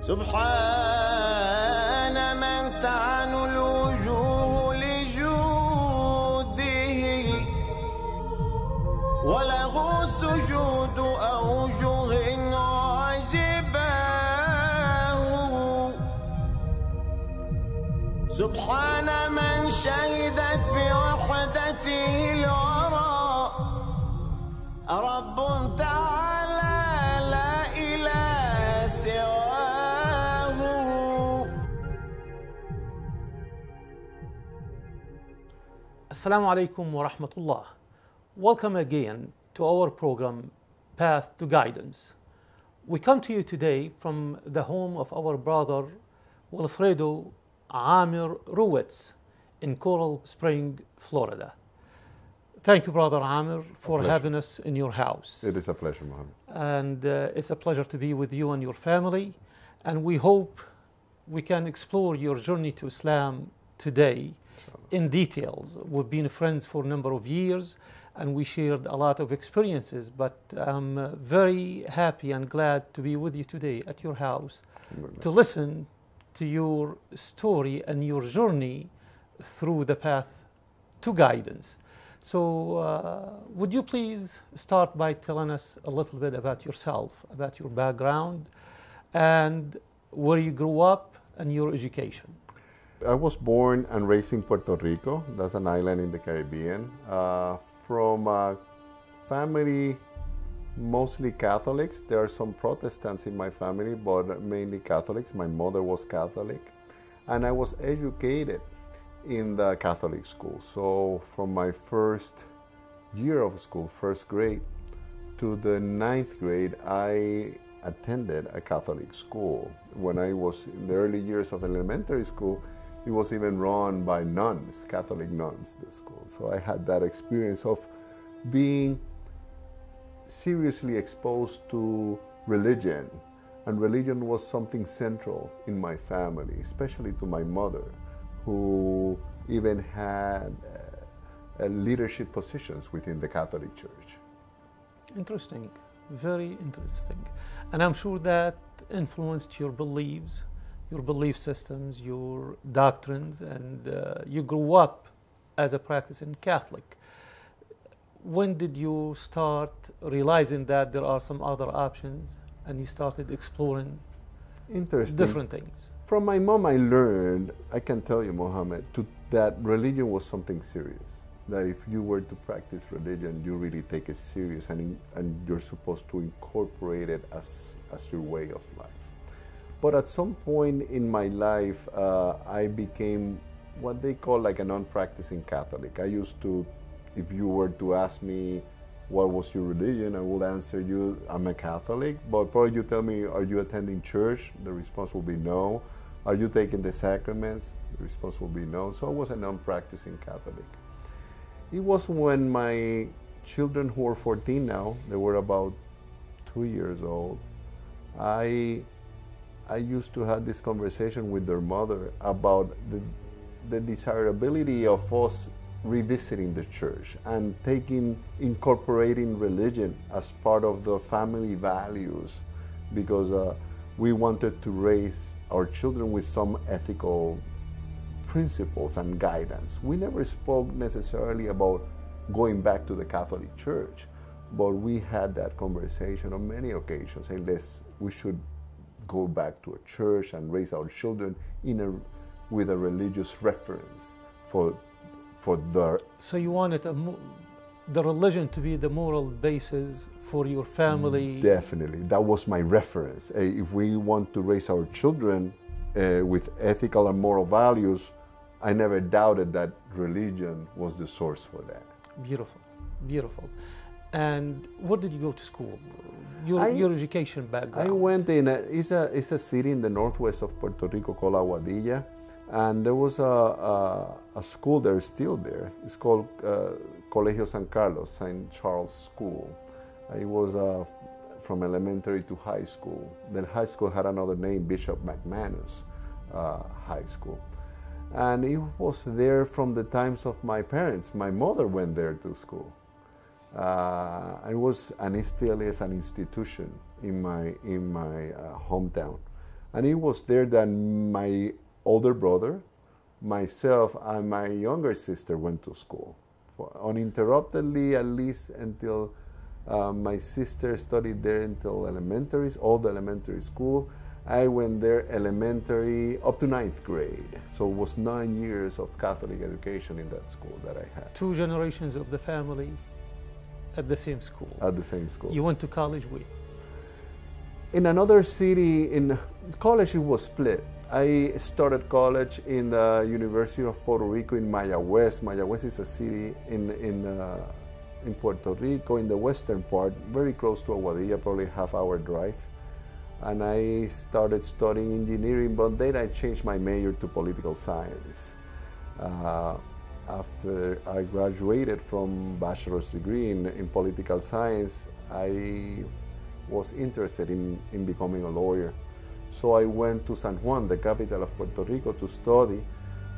سبحان من تعن الوجوه لجوده وله سجود أوجه عجباه. سبحان من شهدت بوحدته الورى رب تعالى لا إله سواه. Assalamu alaikum wa rahmatullah. Welcome again to our program, Path to Guidance. We come to you today from the home of our brother, Wilfredo Amr Ruiz in Coral Spring, Florida. Thank you, Brother Amr, for having us in your house. It is a pleasure, Mohammed. And it's a pleasure to be with you and your family. And we hope we can explore your journey to Islam today in details. We've been friends for a number of years and we shared a lot of experiences, but I'm very happy and glad to be with you today at your house to listen to your story and your journey through the path to guidance. So would you please start by telling us a little bit about yourself, about your background and where you grew up and your education? I was born and raised in Puerto Rico. That's an island in the Caribbean. From a family mostly Catholics. There are some Protestants in my family, but mainly Catholics. My mother was Catholic. And I was educated in the Catholic school. So from my first year of school, first grade, to the 9th grade, I attended a Catholic school. When I was in the early years of elementary school, it was even run by nuns, Catholic nuns, the school. So I had that experience of being seriously exposed to religion. And religion was something central in my family, especially to my mother, who even had leadership positions within the Catholic Church. Interesting, very interesting. And I'm sure that influenced your beliefs, your belief systems, your doctrines, and you grew up as a practicing Catholic. When did you start realizing that there are some other options and you started exploring different things? From my mom, I learned, I can tell you, Mohammed, that religion was something serious. That if you were to practice religion, you really take it serious and you're supposed to incorporate it as your way of life. But at some point in my life, I became what they call like a non-practicing Catholic. I used to, if you were to ask me what was your religion, I would answer you, I'm a Catholic. But probably you tell me, are you attending church? The response will be no. Are you taking the sacraments? The response will be no. So I was a non-practicing Catholic. It was when my children, who are 14 now, they were about 2 years old, I used to have this conversation with their mother about the desirability of us revisiting the church and incorporating religion as part of the family values, because we wanted to raise our children with some ethical principles and guidance. We never spoke necessarily about going back to the Catholic Church, but we had that conversation on many occasions, saying we should go back to a church and raise our children with a religious reference for the. So you wanted the religion to be the moral basis for your family? Definitely, that was my reference. If we want to raise our children with ethical and moral values, I never doubted that religion was the source for that. Beautiful, beautiful. And where did you go to school? Your education background? I went it's a city in the northwest of Puerto Rico called Aguadilla, and there was a school there, still there. It's called Colegio San Carlos, St. Charles School. It was from elementary to high school. Then high school had another name, Bishop McManus High School. And it was there from the times of my parents. My mother went there to school. It was, and it still is, an institution in my hometown. And it was there that my older brother, myself, and my younger sister went to school. Uninterruptedly, at least until my sister studied there until all the elementary school. I went there elementary up to 9th grade. So it was 9 years of Catholic education in that school that I had. 2 generations of the family at the same school. At the same school. You went to college where? In another city, in college it was split. I started college in the University of Puerto Rico in Mayagüez. Mayagüez is a city in Puerto Rico, in the western part, very close to Aguadilla, probably half-hour drive. And I started studying engineering, but then I changed my major to political science. After I graduated from bachelor's degree in political science, I was interested in becoming a lawyer. So I went to San Juan, the capital of Puerto Rico, to study.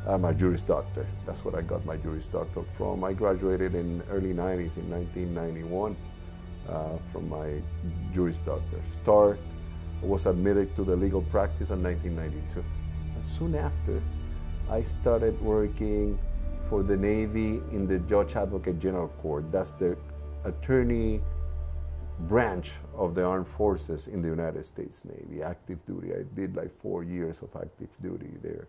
I'm a Juris Doctor. That's what I got my Juris Doctor from. I graduated in early 90s, in 1991, from my Juris Doctor. Was admitted to the legal practice in 1992. And soon after, I started working for the Navy in the Judge Advocate General Court. That's the attorney branch of the armed forces in the United States Navy, active duty. I did like 4 years of active duty there.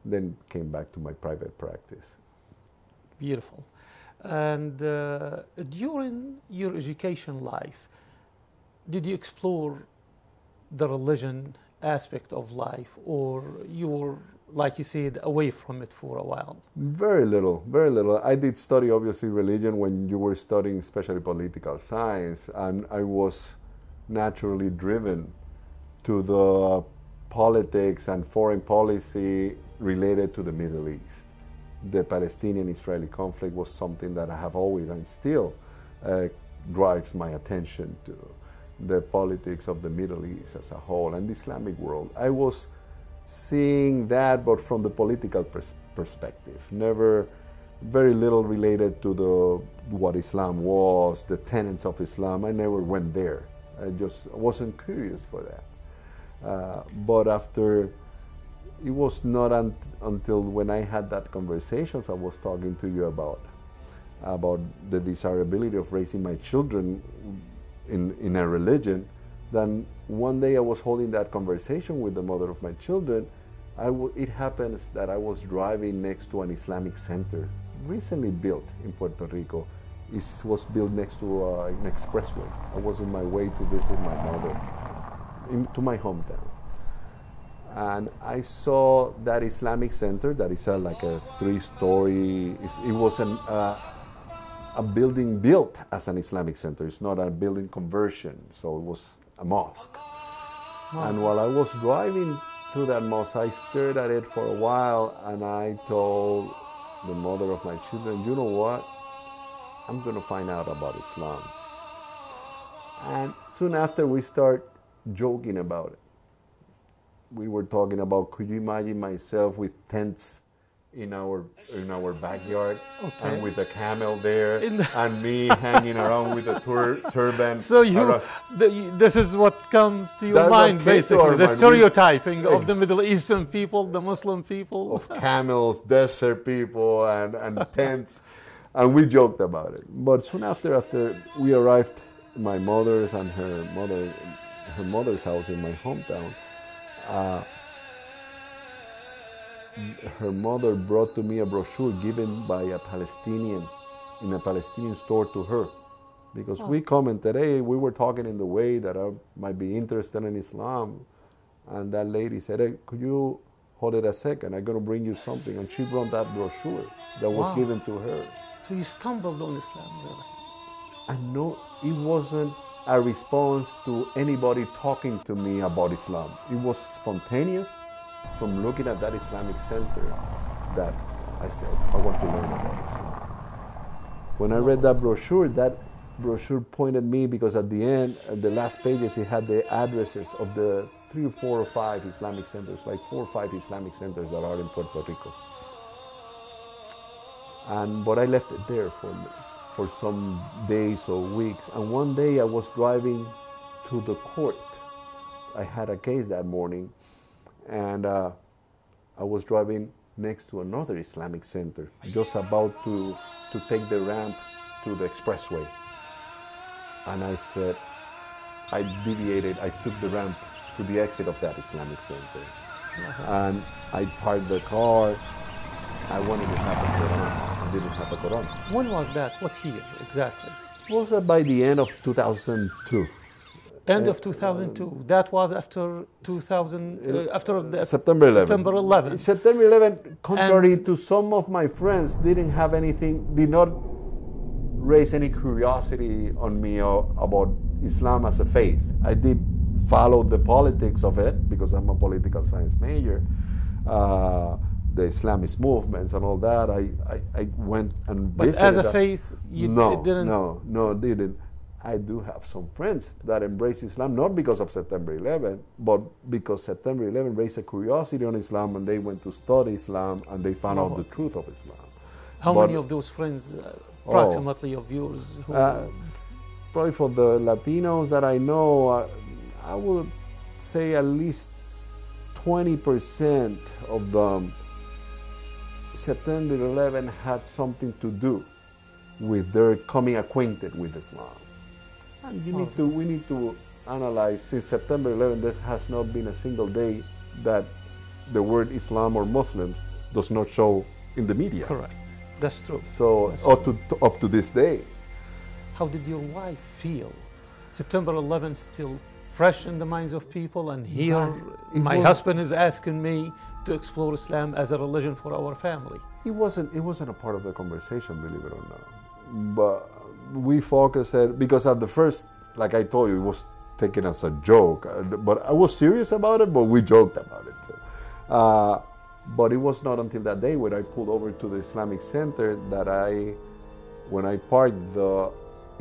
Then came back to my private practice. Beautiful. And during your education life, did you explore the religion aspect of life, or you were, like you said, away from it for a while? Very little, very little. I did study, obviously, religion when you were studying, especially political science, and I was naturally driven to the politics and foreign policy related to the Middle East. The Palestinian-Israeli conflict was something that I have always and still drives my attention to. The politics of the Middle East as a whole and the Islamic world. I was seeing that, but from the political perspective. Never, very little related to what Islam was, the tenets of Islam. I never went there. I just wasn't curious for that. But after, it was not until when I had that conversations I was talking to you about the desirability of raising my children in a religion, then one day I was holding that conversation with the mother of my children. It happens that I was driving next to an Islamic center, recently built in Puerto Rico. It was built next to an expressway. I was on my way to visit my mother to my hometown. And I saw that Islamic center that is like a 3-story, it was a building built as an Islamic center. It's not a building conversion, so it was a mosque. Wow. And while I was driving through that mosque, I stared at it for a while, and I told the mother of my children, you know what? I'm going to find out about Islam. And soon after, we start joking about it. We were talking about, could you imagine myself with tents in our backyard, okay, and with a camel there, and me hanging around with a turban. So this is what comes to your mind, basically, the stereotyping of the Middle Eastern people, the Muslim people. Of camels, desert people, and tents. And we joked about it. But soon after we arrived at my mother's and her mother's house in my hometown, her mother brought to me a brochure given by a Palestinian, in a Palestinian store to her. Because we commented, hey, we were talking in the way that I might be interested in Islam. And that lady said, hey, could you hold it a second? I'm going to bring you something. And she brought that brochure that was given to her. So you stumbled on Islam, really? And no, it wasn't a response to anybody talking to me about Islam. It was spontaneous. From looking at that Islamic center, that I said, I want to learn about Islam. When I read that brochure pointed me, because at the end, at the last pages, it had the addresses of the 3 or 4 or 5 Islamic centers, like 4 or 5 Islamic centers that are in Puerto Rico. But I left it there for some days or weeks. And one day I was driving to the court. I had a case that morning. and I was driving next to another Islamic center, just about to take the ramp to the expressway. And I said, I deviated, I took the ramp to the exit of that Islamic center. And I parked the car. I wanted to have a Quran. I didn't have a Quran. When was that? What year exactly? It was by the end of 2002. End of 2002. That was after 2000, after the September 11. September 11. September 11, contrary to some of my friends, didn't have anything, did not raise any curiosity on me about Islam as a faith. I did follow the politics of it because I'm a political science major. The Islamist movements and all that. I went and visited. But as a faith, you didn't? No, didn't. I do have some friends that embrace Islam, not because of September 11, but because September 11 raised a curiosity on Islam, and they went to study Islam, and they found out the truth of Islam. How many of those friends, approximately, of yours? Probably for the Latinos that I know, I would say at least 20% of them, September 11 had something to do with their coming acquainted with Islam. And we need to analyze, since September 11, there has not been a single day that the word Islam or Muslims does not show in the media. Correct. That's true. So up to this day. How did your wife feel? September 11 still fresh in the minds of people, and here my husband is asking me to explore Islam as a religion for our family. It wasn't a part of the conversation, believe it or not. But we focused because at the first, like I told you, it was taken as a joke. But I was serious about it, but we joked about it too. But it was not until that day when I pulled over to the Islamic Center that when I parked, the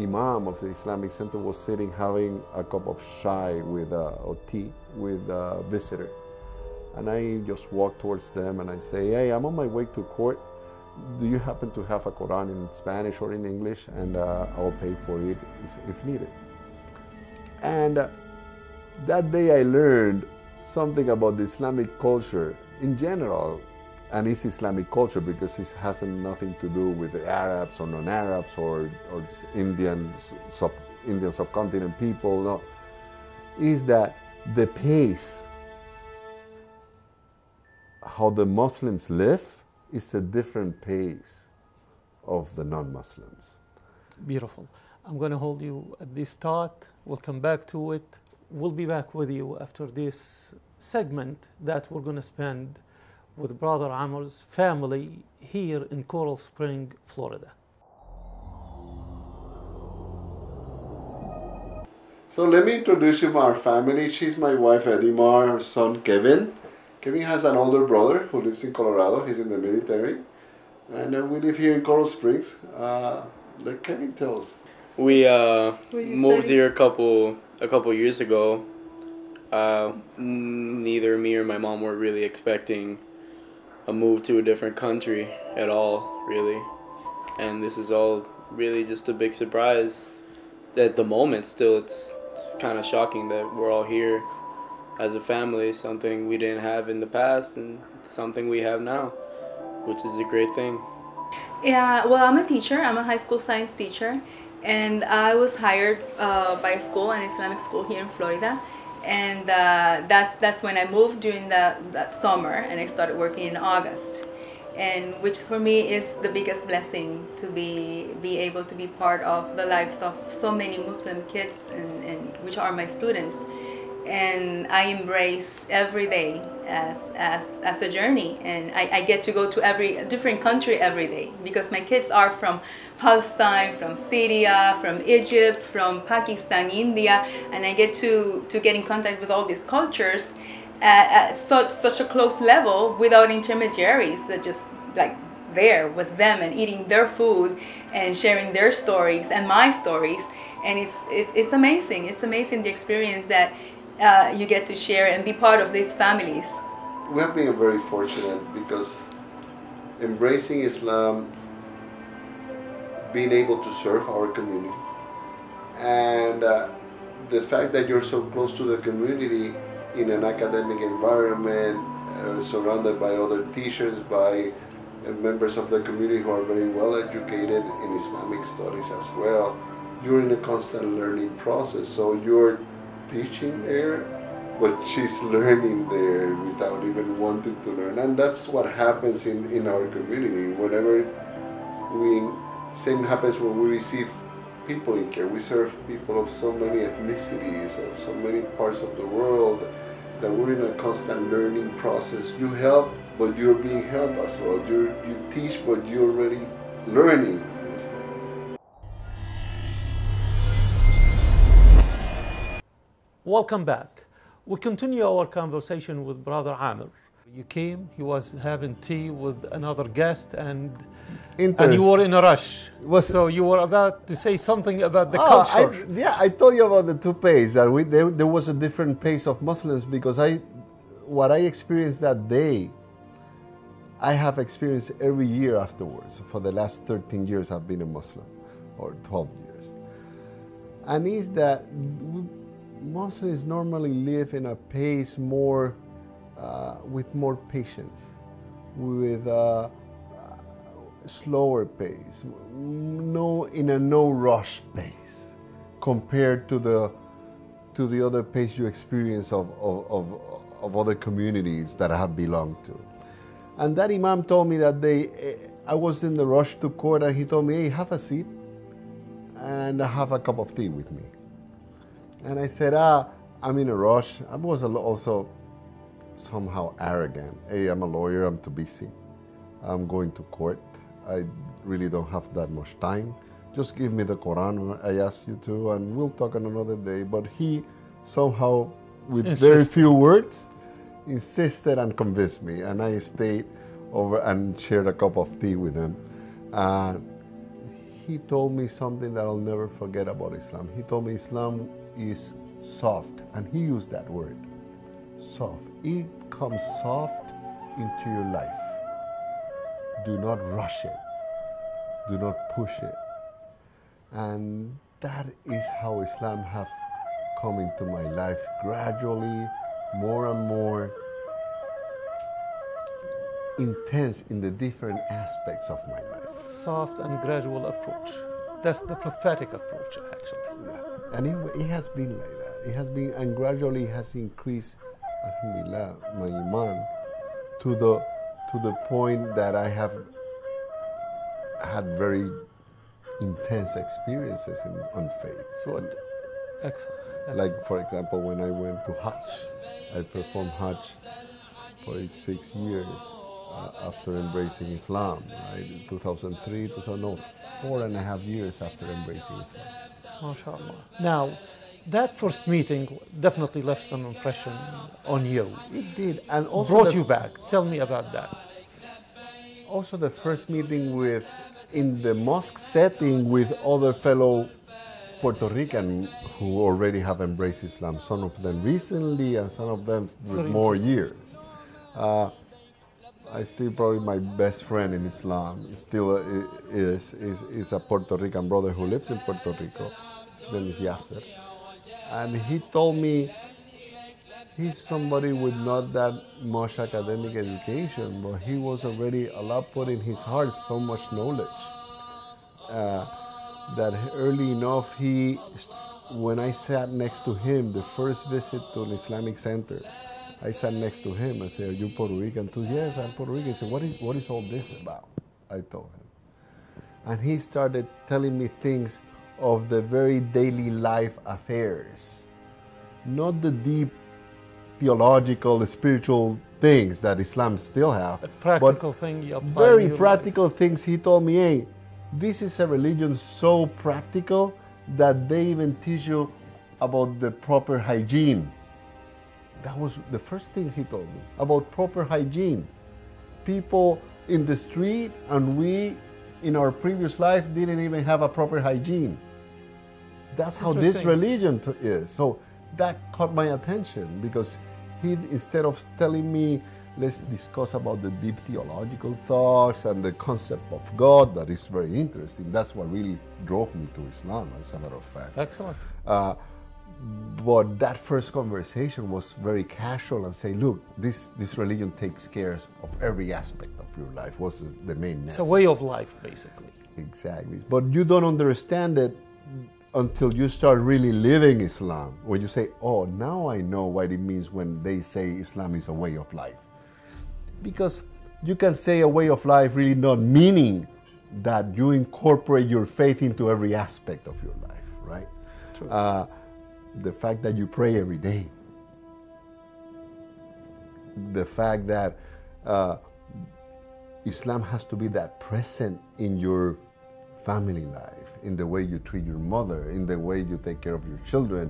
Imam of the Islamic Center was sitting having a cup of chai or tea with a visitor. And I just walked towards them and I say, hey, I'm on my way to court. Do you happen to have a Quran in Spanish or in English? And I'll pay for it if needed. And that day I learned something about the Islamic culture in general. And it's Islamic culture because it has nothing to do with the Arabs or non-Arabs or Indian subcontinent people. No, is that the pace, how the Muslims live, is a different pace of the non-Muslims. Beautiful. I'm going to hold you at this thought. We'll come back to it. We'll be back with you after this segment that we're going to spend with Brother Amr's family here in Coral Spring, Florida. So let me introduce you to our family. She's my wife, Edimar, her son, Kevin. Kevin has an older brother who lives in Colorado. He's in the military. And we live here in Coral Springs. Let Kevin tell us. We moved here a couple years ago. Neither me or my mom were really expecting a move to a different country at all, really. And this is all really just a big surprise. At the moment, still, it's kind of shocking that we're all here as a family, something we didn't have in the past and something we have now, which is a great thing. Yeah, well, I'm a teacher. I'm a high school science teacher, and I was hired by a school, an Islamic school here in Florida, and that's when I moved during that summer, and I started working in August, and which for me is the biggest blessing to be able to be part of the lives of so many Muslim kids, and which are my students. And I embrace every day as a journey, and I get to go to every different country every day because my kids are from Palestine, from Syria, from Egypt, from Pakistan, India, and I get to get in contact with all these cultures at such a close level without intermediaries, that just like there with them and eating their food and sharing their stories and my stories, and it's amazing. It's amazing the experience that you get to share and be part of these families. We have been very fortunate because embracing Islam, being able to serve our community, and the fact that you're so close to the community in an academic environment, surrounded by other teachers, by members of the community who are very well educated in Islamic studies as well. You're in a constant learning process, so you're teaching there, but she's learning there without even wanting to learn. And that's what happens in our community. Whenever same happens when we receive people in care. We serve people of so many ethnicities, of so many parts of the world, that we're in a constant learning process. You help, but you're being helped as well. You teach, but you're already learning. Welcome back. We continue our conversation with Brother Amr. You came, he was having tea with another guest, and you were in a rush. So you were about to say something about the culture. I told you about the two pace, that there was a different pace of Muslims, because what I experienced that day, I have experienced every year afterwards. For the last 13 years I've been a Muslim, or 12 years. And is that Muslims normally live in a pace more, with more patience, with a slower pace, in a no rush pace, compared to the other pace you experience of other communities that I have belonged to. And that Imam told me that day, I was in the rush to court, and he told me, hey, have a seat and have a cup of tea with me. And I said, I'm in a rush. I was also somehow arrogant. Hey, I'm a lawyer, I'm too busy. I'm going to court. I really don't have that much time. Just give me the Quran, I ask you to, and we'll talk on another day. But he somehow, with very few words, insisted and convinced me. And I stayed over and shared a cup of tea with him. He told me something that I'll never forget about Islam. He told me Islam is soft, and he used that word, soft. It comes soft into your life. Do not rush it. Do not push it. And that is how Islam have come into my life gradually, more and more intense in the different aspects of my life. Soft and gradual approach. That's the prophetic approach, actually. Yeah. And it has been like that. It has been, and gradually has increased, alhamdulillah, my iman to the point that I have had very intense experiences on faith. So, excellent. Like, for example, when I went to Hajj, I performed Hajj for 6 years after embracing Islam, right? 2003, 4.5 years after embracing Islam. MashaAllah. Now, that first meeting definitely left some impression on you. It did, and also brought you back. Tell me about that. Also, the first meeting in the mosque setting with other fellow Puerto Rican who already have embraced Islam. Some of them recently, and some of them with more years. I still probably my best friend in Islam still is a Puerto Rican brother who lives in Puerto Rico. His name is Yasser. And he told me he's somebody with not that much academic education, but he was already, Allah put in his heart so much knowledge that early enough when I sat next to him, the first visit to an Islamic center, I sat next to him. I said, are you Puerto Rican too? Yes, I'm Puerto Rican. He said, what is all this about? I told him. And he started telling me things of the very daily life affairs, not the deep theological, spiritual things that Islam still have. A practical thing you apply. Very practical things. He told me, hey, this is a religion so practical that they even teach you about the proper hygiene. That was the first things he told me, about proper hygiene. People in the street, and we in our previous life didn't even have a proper hygiene. That's how this religion is. So that caught my attention, because he, instead of telling me, let's discuss about the deep theological thoughts and the concept of God, that is very interesting. That's what really drove me to Islam, as a matter of fact. Excellent. But that first conversation was very casual and say, look, this religion takes care of every aspect of your life, was the main message. It's a way of life, basically. Exactly. But you don't understand it until you start really living Islam. When you say, oh, now I know what it means when they say Islam is a way of life. Because you can say a way of life really not meaning that you incorporate your faith into every aspect of your life, right? True. The fact that you pray every day. The fact that Islam has to be that present in your family life, in the way you treat your mother, in the way you take care of your children.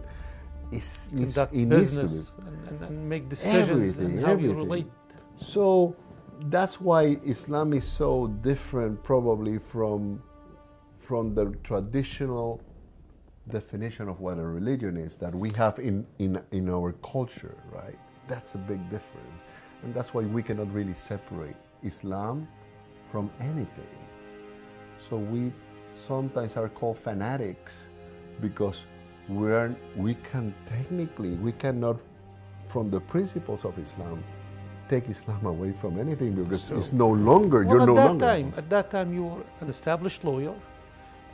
Conduct business and make decisions and how you relate. So that's why Islam is so different probably from the traditional definition of what a religion is that we have in our culture, right? That's a big difference. And that's why we cannot really separate Islam from anything. So we sometimes are called fanatics because we cannot, from the principles of Islam, take Islam away from anything because it's no longer, At that time you were an established lawyer,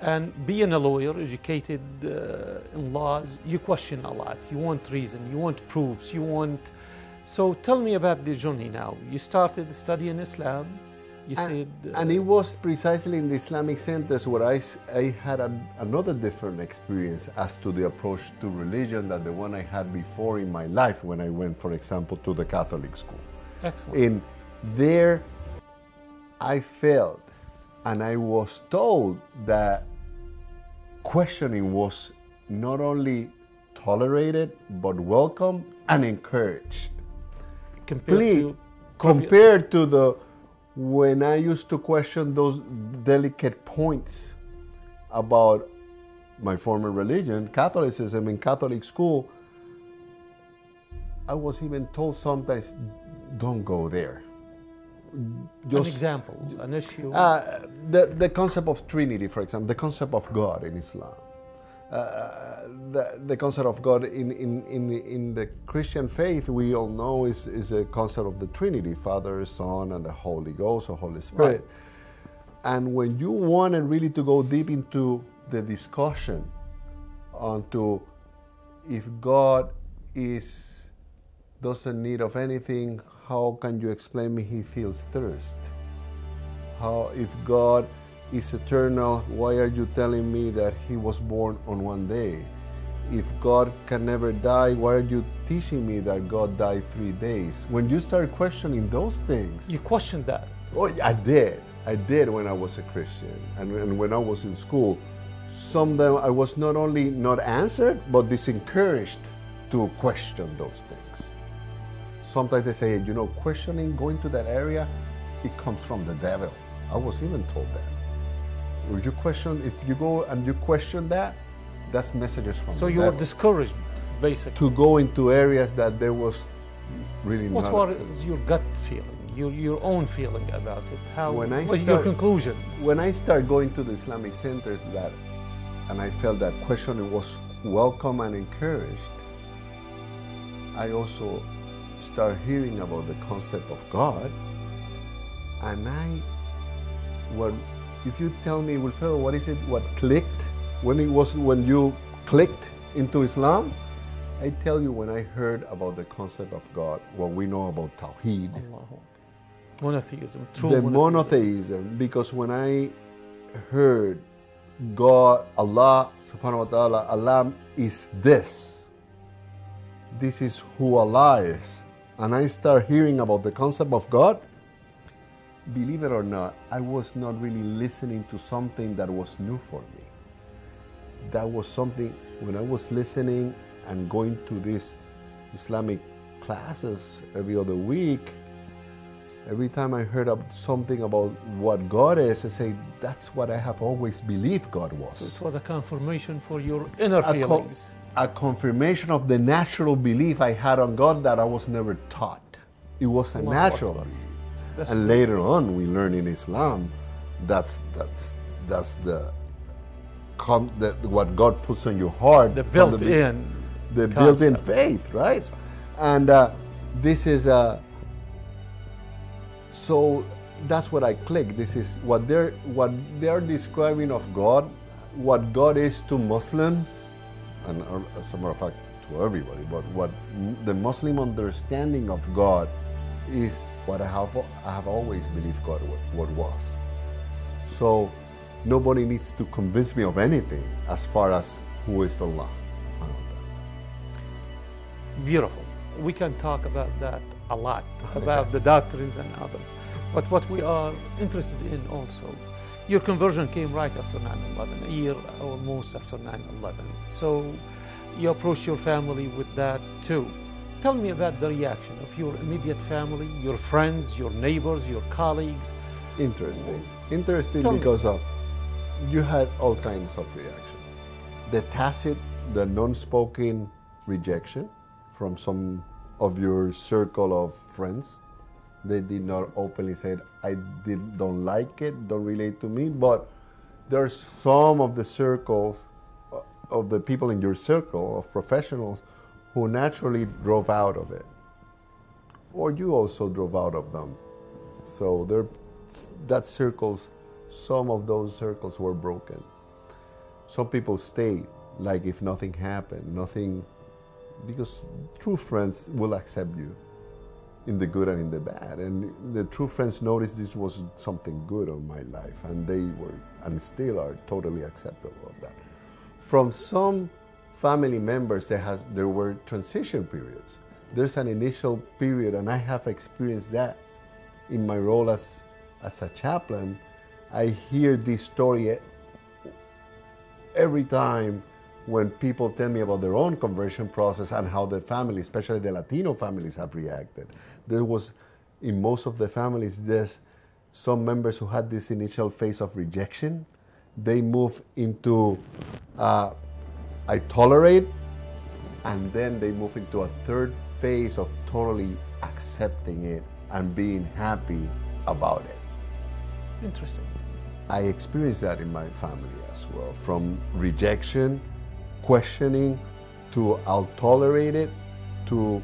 and being a lawyer, educated in laws, you question a lot. You want reason, you want proofs, So tell me about the journey now. You started studying Islam. You said... and it was precisely in the Islamic centers where I had another different experience as to the approach to religion than the one I had before in my life when I went, for example, to the Catholic school. Excellent. In there, I felt and I was told that questioning was not only tolerated, but welcome and encouraged. Compared to when I used to question those delicate points about my former religion, Catholicism, in Catholic school, I was even told sometimes, don't go there. An example, an issue. The concept of Trinity, for example, the concept of God in Islam. The concept of God in the Christian faith, we all know is a concept of the Trinity, Father, Son, and the Holy Ghost or Holy Spirit. Right. And when you wanted really to go deep into the discussion onto if God doesn't need of anything, how can you explain me he feels thirst? If God is eternal, why are you telling me that he was born on one day? If God can never die, why are you teaching me that God died 3 days? When you start questioning those things... You questioned that? Oh, I did. I did when I was a Christian. And when I was in school, sometimes I was not only not answered, but disencouraged to question those things. Sometimes they say, questioning, going to that area, it comes from the devil. I was even told that. If you go and you question that, that's messages from the devil. So you were discouraged, basically. To go into areas that there was really not... What was your gut feeling, your own feeling about it? What are your conclusions? When I started going to the Islamic centers, and I felt that questioning was welcome and encouraged, I also start hearing about the concept of God, and if you tell me, Wilfredo, what is it, what clicked, when you clicked into Islam, I tell you when I heard about the concept of God, what we know about Tawheed. Monotheism, true the monotheism, because when I heard God, Allah, subhanahu wa ta'ala, Allah is this is who Allah is, and I start hearing about the concept of God, believe it or not, I was not really listening to something that was new for me. That was something, when I was listening and going to these Islamic classes every other week, every time I heard something about what God is, I say, that's what I have always believed God was. So it was a confirmation for your inner feelings. A confirmation of the natural belief I had on God that I was never taught. It was a natural belief. And later on, we learn in Islam, that's what God puts on your heart. The built-in the Concept. built-in faith, right? And this is so that's what I click. This is what they're describing of God, what God is to Muslims, and as a matter of fact to everybody. But what the Muslim understanding of God is what I have always believed God what was. So nobody needs to convince me of anything as far as who is Allah. Beautiful. We can talk about that a lot, about the doctrines and others. But what we are interested in also, your conversion came right after 9/11, a year almost after 9/11. So you approached your family with that too. Tell me about the reaction of your immediate family, your friends, your neighbors, your colleagues. Interesting because you had all kinds of reaction. The tacit, the non-spoken rejection from some of your circle of friends. They did not openly say, don't like it, don't relate to me, but there's some of the circles of the people in your circle of professionals who naturally drove out of it. Or you also drove out of them. So some of those circles were broken. Some people stayed, like if nothing happened, because true friends will accept you in the good and in the bad. And the true friends noticed this was something good in my life, and they were, and still are, totally acceptable of that. From some family members, there were transition periods. There's an initial period, and I have experienced that in my role as a chaplain. I hear this story every time when people tell me about their own conversion process and how the family, especially the Latino families, have reacted. There was, in most of the families, there's some members who had this initial phase of rejection. They move into, I tolerate, and then they move into a third phase of totally accepting it and being happy about it. Interesting. I experienced that in my family as well, from rejection, questioning, to I'll tolerate it, to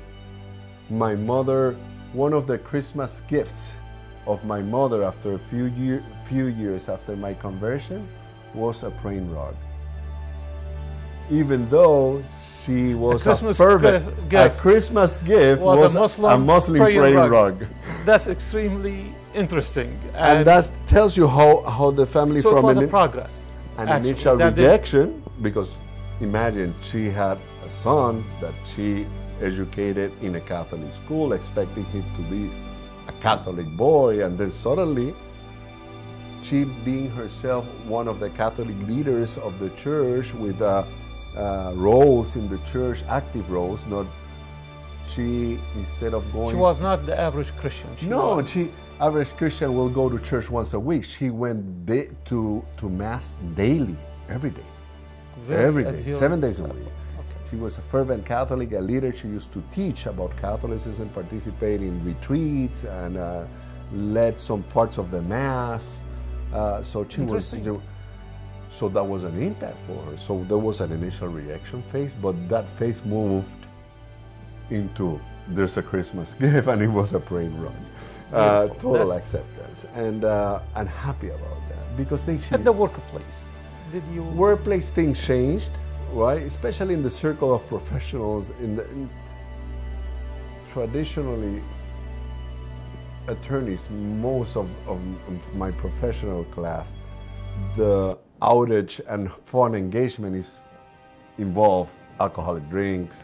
my mother. One of the Christmas gifts of my mother after a few years after my conversion was a praying rug. Even though she was a Christmas gift was a Muslim praying rug. That's extremely interesting. And that tells you how the family so from it was a progress. An initial rejection, because imagine she had a son that she educated in a Catholic school, expecting him to be a Catholic boy, and then suddenly she, being herself one of the Catholic leaders of the church with roles in the church, active roles, she, instead of going... She was not the average Christian. Average Christian will go to church once a week. She went to Mass daily, every day. Every day, 7 days a week. Okay. She was a fervent Catholic, a leader. She used to teach about Catholicism, participate in retreats, and led some parts of the Mass. So that was an impact for her. So there was an initial reaction phase, but that phase moved into there's a Christmas gift, and it was a praying run. Total acceptance and happy about that, because they changed. At the workplace, did you? Workplace things changed, right? Especially in the circle of professionals. Traditionally, attorneys, most of my professional class, the outage and fun engagement involve alcoholic drinks,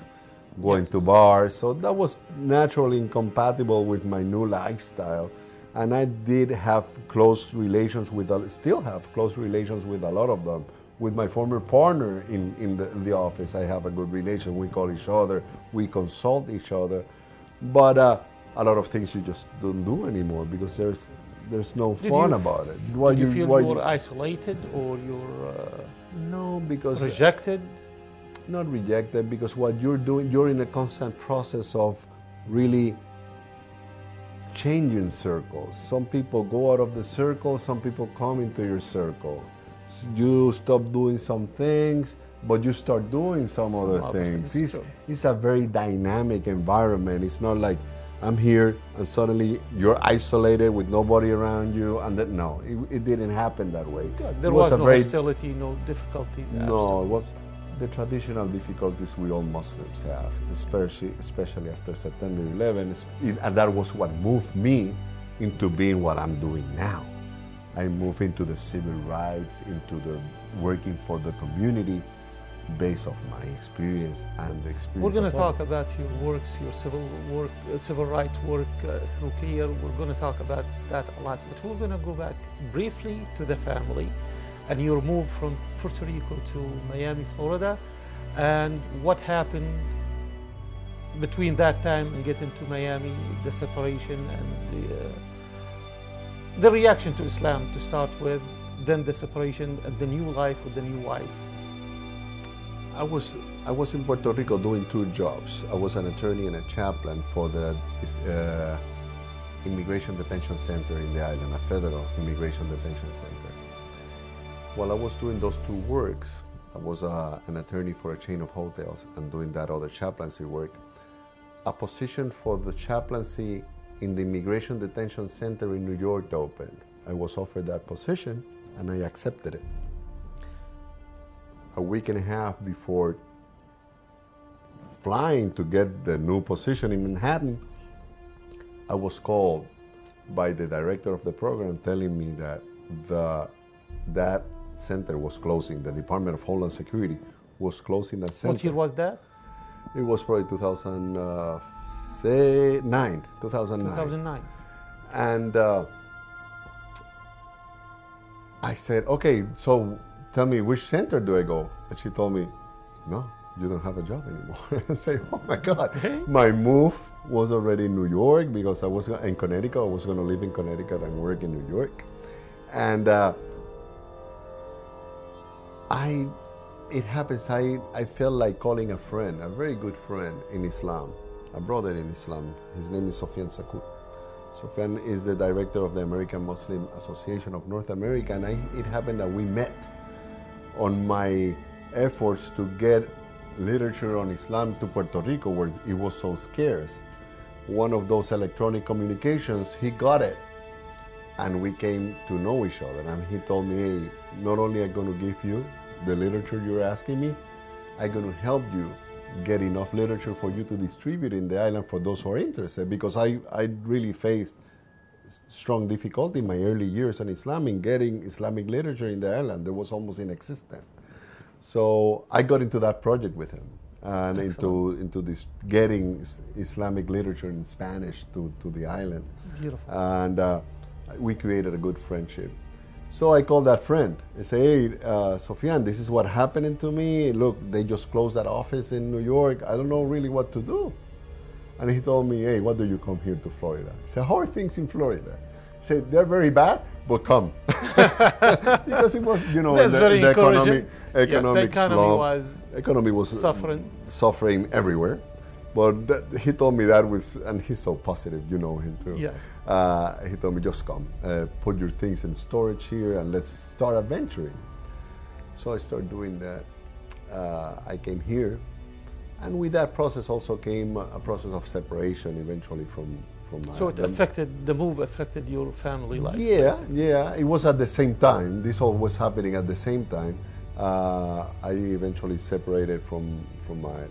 going to bars, so that was naturally incompatible with my new lifestyle. And I did have close relations still have close relations with a lot of them. With my former partner in the office, I have a good relation. We call each other, we consult each other, but a lot of things you just don't do anymore because there's no fun about it. Did you feel you were isolated or no, because rejected? Not rejected, because what you're doing, you're in a constant process of really changing circles. Some people go out of the circle, some people come into your circle. You stop doing some things, but you start doing some other things. It's a very dynamic environment. It's not like I'm here and suddenly you're isolated with nobody around you. And that, no, it didn't happen that way. Good. There was no hostility, no difficulties. No, it was the traditional difficulties we all Muslims have, especially after September 11, and that was what moved me into being what I'm doing now. I moved into the civil rights, into the working for the community, based off my experience and the experience. We're going to talk about your works, your civil rights work through CARE. We're going to talk about that a lot, but we're going to go back briefly to the family and your move from Puerto Rico to Miami, Florida, and what happened between that time and getting to Miami, the separation and the reaction to Islam to start with, then the separation and the new life with the new wife. I was in Puerto Rico doing two jobs. I was an attorney and a chaplain for the Immigration Detention Center in the island, a federal immigration detention center. While I was doing those two works, I was an attorney for a chain of hotels and doing that other chaplaincy work. A position for the chaplaincy in the Immigration Detention Center in New York opened. I was offered that position and I accepted it. A week and a half before flying to get the new position in Manhattan, I was called by the director of the program telling me that that center was closing. The Department of Homeland Security was closing that center. What year was that? It was probably 2009. 2009. And I said, okay, so tell me, which center do I go? And she told me, no, you don't have a job anymore. I say, oh my God. My move was already in New York because I was in Connecticut. I was going to live in Connecticut and work in New York. And it happens, I felt like calling a friend, a very good friend in Islam, a brother in Islam. His name is Sofian Sakur. Sofian is the director of the American Muslim Association of North America, and it happened that we met on my efforts to get literature on Islam to Puerto Rico, where it was so scarce. One of those electronic communications, he got it, and we came to know each other. And he told me, hey, not only am I going to give you the literature you're asking me, I'm going to help you get enough literature for you to distribute in the island for those who are interested, because I really faced strong difficulty in my early years in Islam in getting Islamic literature in the island. That was almost inexistent. So I got into that project with him and into this getting Islamic literature in Spanish to the island. Beautiful. And we created a good friendship. So I called that friend and say, hey, Sofian, this is what happening to me. Look, they just closed that office in New York. I don't know really what to do. And he told me, hey, why do you come here to Florida? I said, how are things in Florida? He said, they're very bad, but come. Because it was, you know, the economy was suffering everywhere. But he told me that and he's so positive, you know him too. Yes. He told me, just come, put your things in storage here and let's start adventuring. So I started doing that. I came here, and with that process also came a process of separation eventually from so it affected, the move affected your family life? Yeah, basically. Yeah, it was at the same time. This all was happening at the same time. I eventually separated from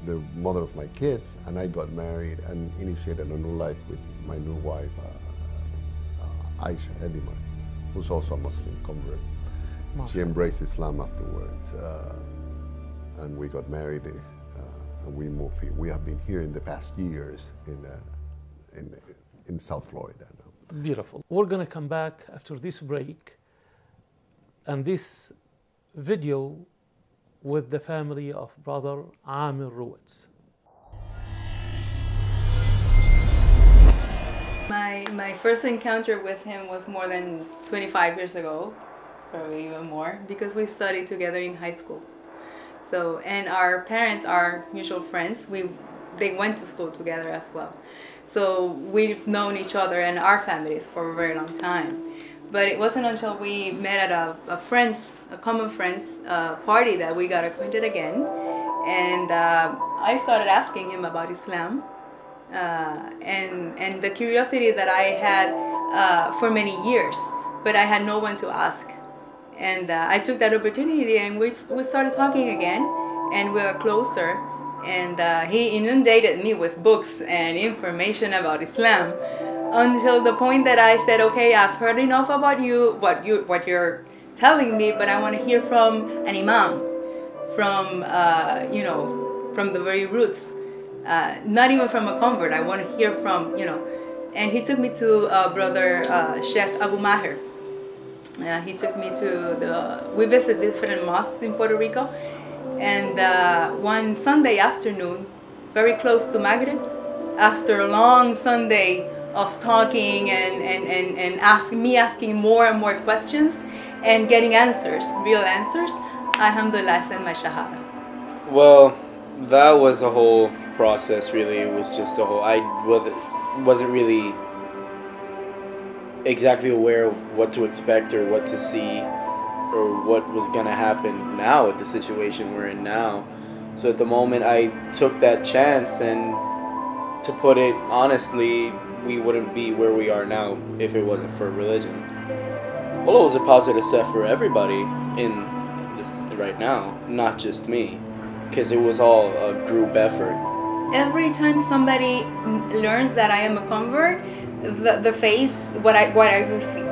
the mother of my kids, and I got married and initiated a new life with my new wife, Aisha Edimar, who's also a Muslim convert. She embraced Islam afterwards, and we got married, and we moved here. We have been here in the past years in South Florida now. Beautiful. We're going to come back after this break, and this video with the family of Brother Amr Ruiz. My first encounter with him was more than 25 years ago, probably even more, because we studied together in high school. So, and our parents are mutual friends. They went to school together as well. So we've known each other and our families for a very long time. But it wasn't until we met at a common friends party that we got acquainted again. And I started asking him about Islam and the curiosity that I had for many years, but I had no one to ask. And I took that opportunity, and we started talking again, and we were closer. And he inundated me with books and information about Islam, until the point that I said, okay, I've heard enough about what you're telling me, but I want to hear from an imam, from from the very roots, not even from a convert. I want to hear from And he took me to brother Sheikh Abu Maher. He took me to we visited different mosques in Puerto Rico, and one Sunday afternoon, very close to Maghrib, after a long Sunday of talking and asking more and more questions and getting answers, real answers, alhamdulillah, I sent my shahada. Well, that was a whole process, really. It was just a whole... I wasn't really exactly aware of what to expect or what to see or what was going to happen now with the situation we're in now. So at the moment I took that chance, and to put it honestly, we wouldn't be where we are now if it wasn't for religion. Well, it was a positive step for everybody in this right now, not just me, because it was all a group effort. Every time somebody learns that I am a convert, the face, what I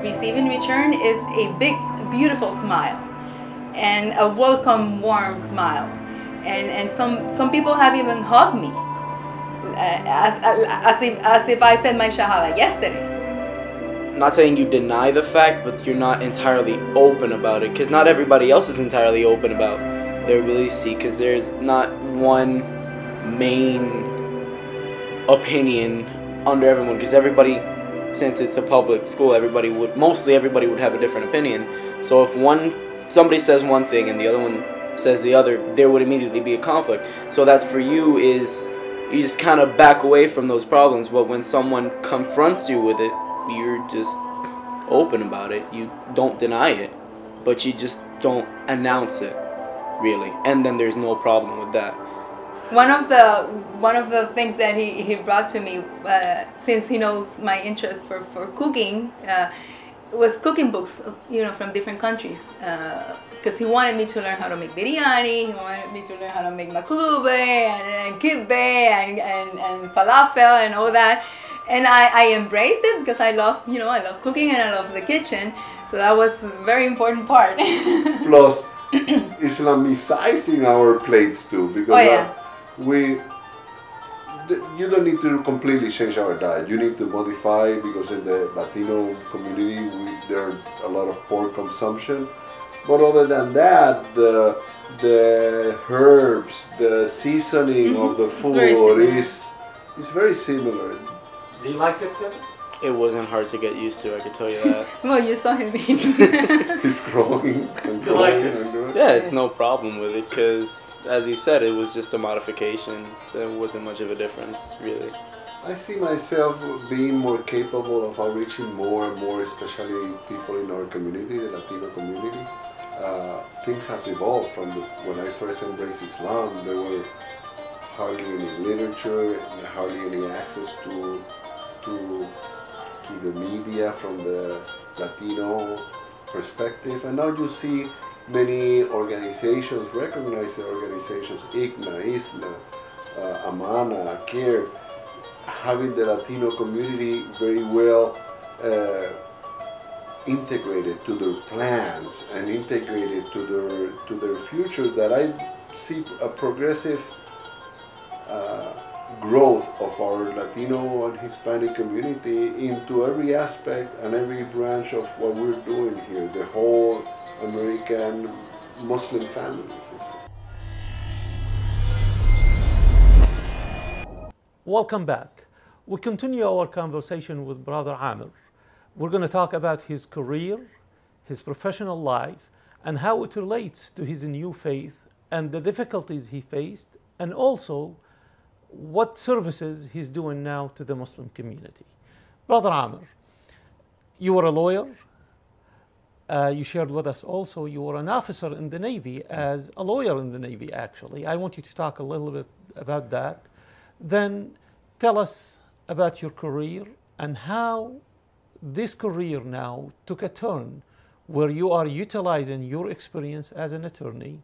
receive in return is a big, beautiful smile, and a welcome, warm smile, and some people have even hugged me, as if I said my shahada yesterday. Not saying you deny the fact, but you're not entirely open about it, because not everybody else is entirely open about their beliefs, because there's not one main opinion under everyone, because everybody, since it's a public school, mostly everybody would have a different opinion. So if somebody says one thing and the other one says the other, there would immediately be a conflict. So that's for you, is you just kind of back away from those problems, but when someone confronts you with it, you're just open about it. You don't deny it, but you just don't announce it, really, and then there's no problem with that. One of the things that he brought to me, since he knows my interest for cooking, was cooking books, from different countries, because he wanted me to learn how to make biryani, he wanted me to learn how to make maklube and kibbeh and falafel and all that, and I embraced it because I love cooking and I love the kitchen, so that was a very important part. Plus, Islamicizing our plates too, because you don't need to completely change our diet. You need to modify, because in the Latino community there are a lot of pork consumption. But other than that, the herbs, the seasoning of the food is very similar. Do you like it, Kevin? It wasn't hard to get used to, I could tell you that. Well, you saw him eat. He's growing and You like growing it? and growing. Yeah, it's no problem with it, because, as you said, it was just a modification, so it wasn't much of a difference, really. I see myself being more capable of outreaching more and more, especially people in our community, the Latino community. Things has evolved from when I first embraced Islam. There were hardly any literature, hardly any access to the media from the Latino perspective, and now you see many organizations, recognized organizations, IGNA, ISNA, Amana, CARE, having the Latino community very well integrated to their plans and integrated to their future, that I see a progressive growth of our Latino and Hispanic community into every aspect and every branch of what we're doing here, the whole American Muslim family. Welcome back. We continue our conversation with Brother Amr. We're going to talk about his career, his professional life, and how it relates to his new faith and the difficulties he faced, and also what services he's doing now to the Muslim community. Brother Amr, you were a lawyer, You shared with us also you were an officer in the Navy, as a lawyer in the Navy, actually. I want you to talk a little bit about that. Then tell us about your career and how this career now took a turn where you are utilizing your experience as an attorney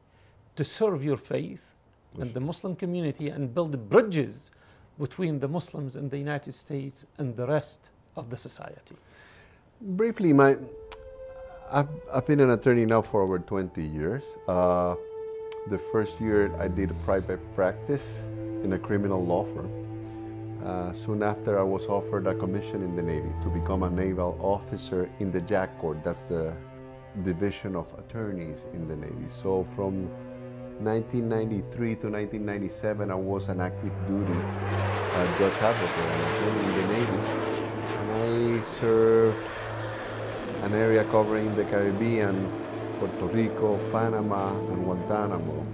to serve your faith and the Muslim community and build bridges between the Muslims in the United States and the rest of the society. Briefly, I've been an attorney now for over 20 years. The first year I did a private practice in a criminal law firm. Soon after, I was offered a commission in the Navy to become a naval officer in the JAG Court. That's the division of attorneys in the Navy. So from 1993 to 1997, I was an active duty judge advocate and attorney in the Navy. And I served an area covering the Caribbean, Puerto Rico, Panama, and Guantanamo,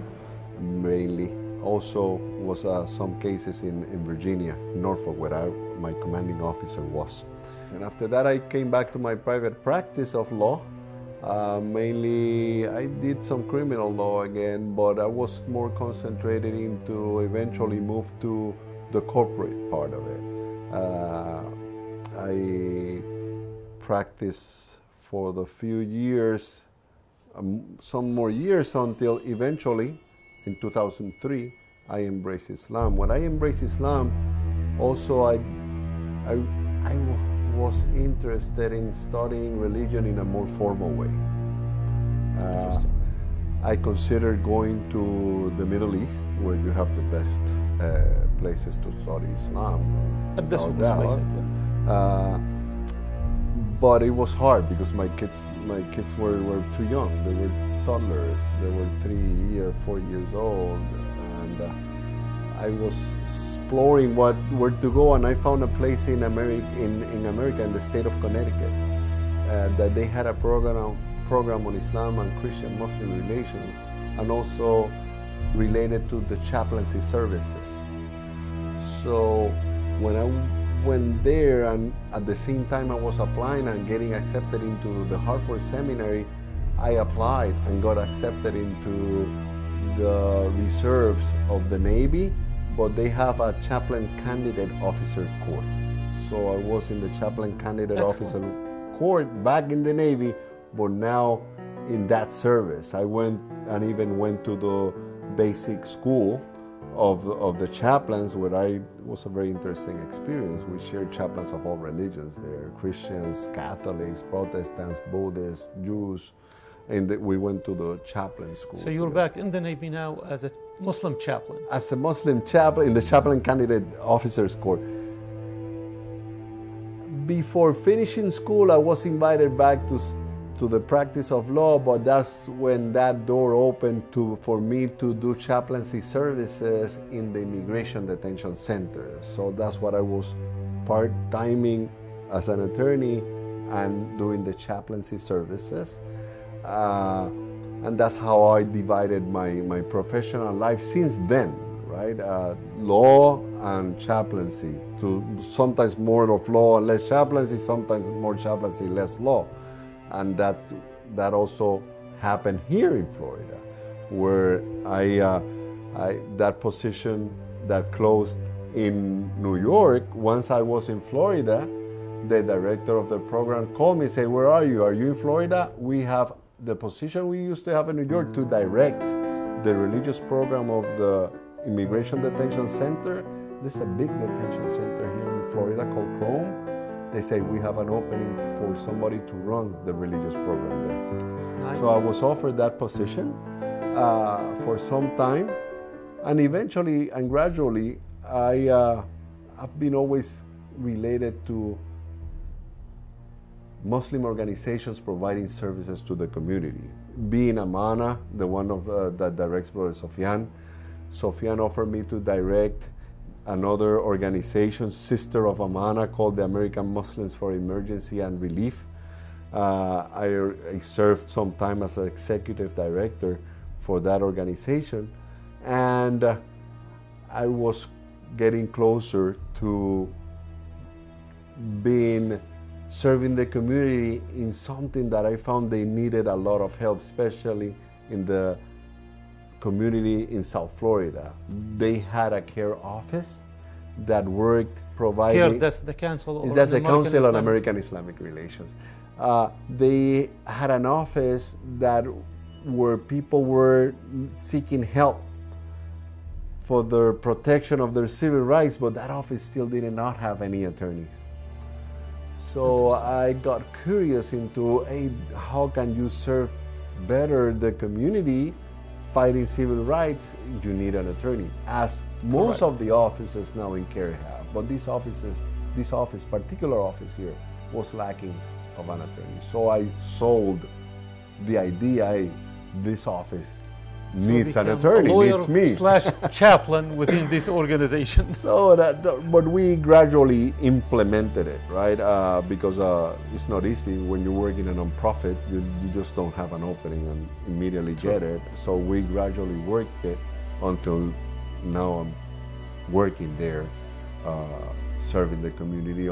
mainly. Also was some cases in Virginia, Norfolk, where my commanding officer was. And after that, I came back to my private practice of law. Mainly, I did some criminal law again, but I was more concentrated into eventually move to the corporate part of it. I practiced for the few years, some more years, until eventually in 2003 I embraced Islam. When I embraced Islam, also I was interested in studying religion in a more formal way. I considered going to the Middle East, where you have the best places to study Islam. But it was hard because my kids were too young. They were toddlers. They were 3 or 4 years old, and I was exploring where to go, and I found a place in America, in the state of Connecticut, that they had a program on Islam and Christian-Muslim relations, and also related to the chaplaincy services. So when I went there, and at the same time I was applying and getting accepted into the Hartford Seminary, I applied and got accepted into the reserves of the Navy, but they have a chaplain candidate officer corps. So I was in the chaplain candidate officer corps back in the Navy, but now in that service. I went and even went to the basic school of the chaplains, where it was a very interesting experience. We shared chaplains of all religions there, Christians, Catholics, Protestants, Buddhists, Jews, and we went to the chaplain school. So you're back in the Navy now as a Muslim chaplain? As a Muslim chaplain in the chaplain candidate officers corps. Before finishing school, I was invited back to the practice of law, but that's when that door opened for me to do chaplaincy services in the Immigration Detention Center. So that's what I was part-timing as an attorney and doing the chaplaincy services. And that's how I divided my professional life since then, right? Law and chaplaincy, to sometimes more of law and less chaplaincy, sometimes more chaplaincy, less law. And that also happened here in Florida, where that position that closed in New York, once I was in Florida, the director of the program called me and said, "Where are you? Are you in Florida? We have the position we used to have in New York to direct the religious program of the Immigration Detention Center. There's a big detention center here in Florida called Chrome. They say we have an opening for somebody to run the religious program there." Nice. So I was offered that position for some time, and eventually and gradually I've been always related to Muslim organizations providing services to the community. Being Amana, the one that directs Brother Sofian offered me to direct another organization, sister of Amana, called the American Muslims for Emergency and Relief. I served some time as an executive director for that organization, and I was getting closer to being serving the community in something that I found they needed a lot of help, especially in the community in South Florida. They had a care office that worked providing... CARE, that's the Council on that's the American Council on Islamic- American Islamic Relations. They had an office that where people were seeking help for the protection of their civil rights, but that office still did not have any attorneys. So I got curious into, hey, how can you serve better the community fighting civil rights? You need an attorney, as most Correct. of the offices now in CARE have. But this particular office here, was lacking of an attorney. So I sold the idea, hey, this office So needs an become attorney, a lawyer needs me. / chaplain within this organization. So but we gradually implemented it, right? Because it's not easy when you work in a nonprofit. You just don't have an opening and immediately get it. So we gradually worked it until now. I'm working there, serving the community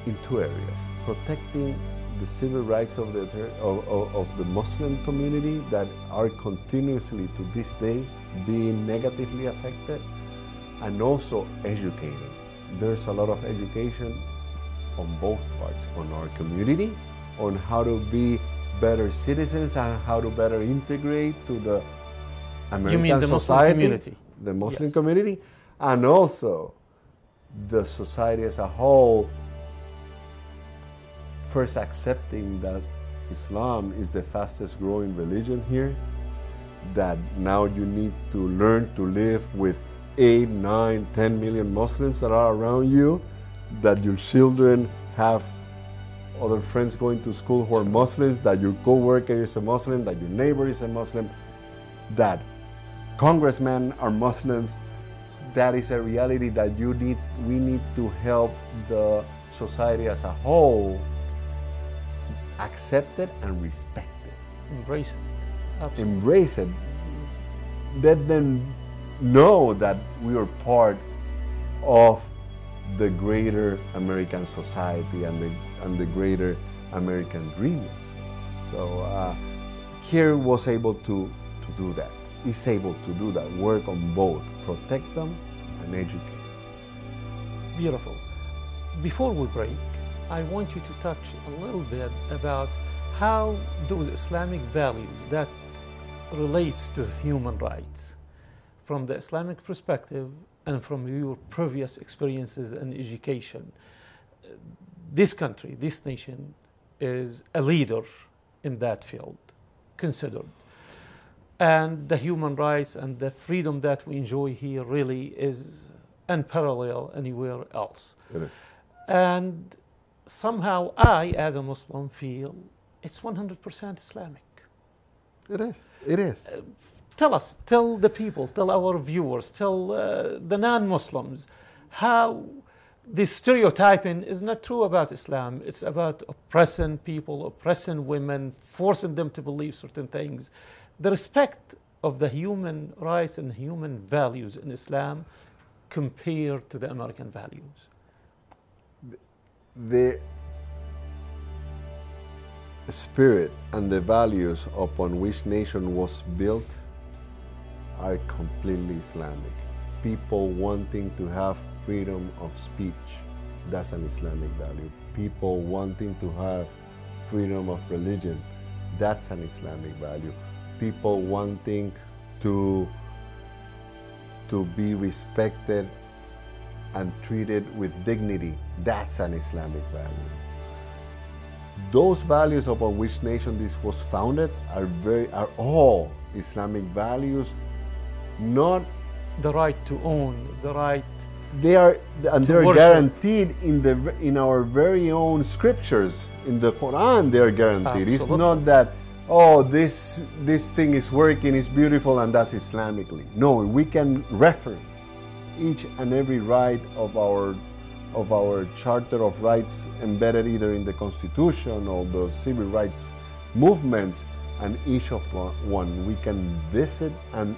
in two areas: protecting the civil rights of the Muslim community that are continuously to this day being negatively affected, and also educating. There's a lot of education on both parts, on our community, on how to be better citizens and how to better integrate to the American You mean the Muslim society, community? the Muslim Yes. community, and also the society as a whole. First, accepting that Islam is the fastest growing religion here, that now you need to learn to live with 8, 9, 10 million Muslims that are around you, that your children have other friends going to school who are Muslims, that your co-worker is a Muslim, that your neighbor is a Muslim, that congressmen are Muslims. That is a reality that we need to help the society as a whole accept it and respect it. Embrace it. Absolutely. Embrace it. Let them know that we are part of the greater American society and the greater American dream. So CARE was able to do that. Is able to do that. Work on both. Protect them and educate. Beautiful. Before we break, I want you to touch a little bit about how those Islamic values that relates to human rights from the Islamic perspective and from your previous experiences in education. This country, this nation is a leader in that field, considered. And the human rights and the freedom that we enjoy here really is unparalleled anywhere else. It is. And somehow I, as a Muslim, feel it's 100% Islamic. It is. It is. Tell us, tell the people, tell our viewers, tell the non-Muslims how this stereotyping is not true about Islam. It's about oppressing people, oppressing women, forcing them to believe certain things. The respect of the human rights and human values in Islam compared to the American values. The spirit and the values upon which nation was built are completely Islamic. People wanting to have freedom of speech, that's an Islamic value. People wanting to have freedom of religion, that's an Islamic value. People wanting to be respected and treated with dignity, that's an Islamic value. Those values upon which nation this was founded are all Islamic values, not The right to own, the right they're worship. guaranteed in our very own scriptures. In the Quran, they're guaranteed. It's Absolutely. not that, oh, this thing is working, it's beautiful, and that's Islamically. No, we can reference each and every right of our Charter of Rights embedded either in the Constitution or the civil rights movements, and each of one we can visit and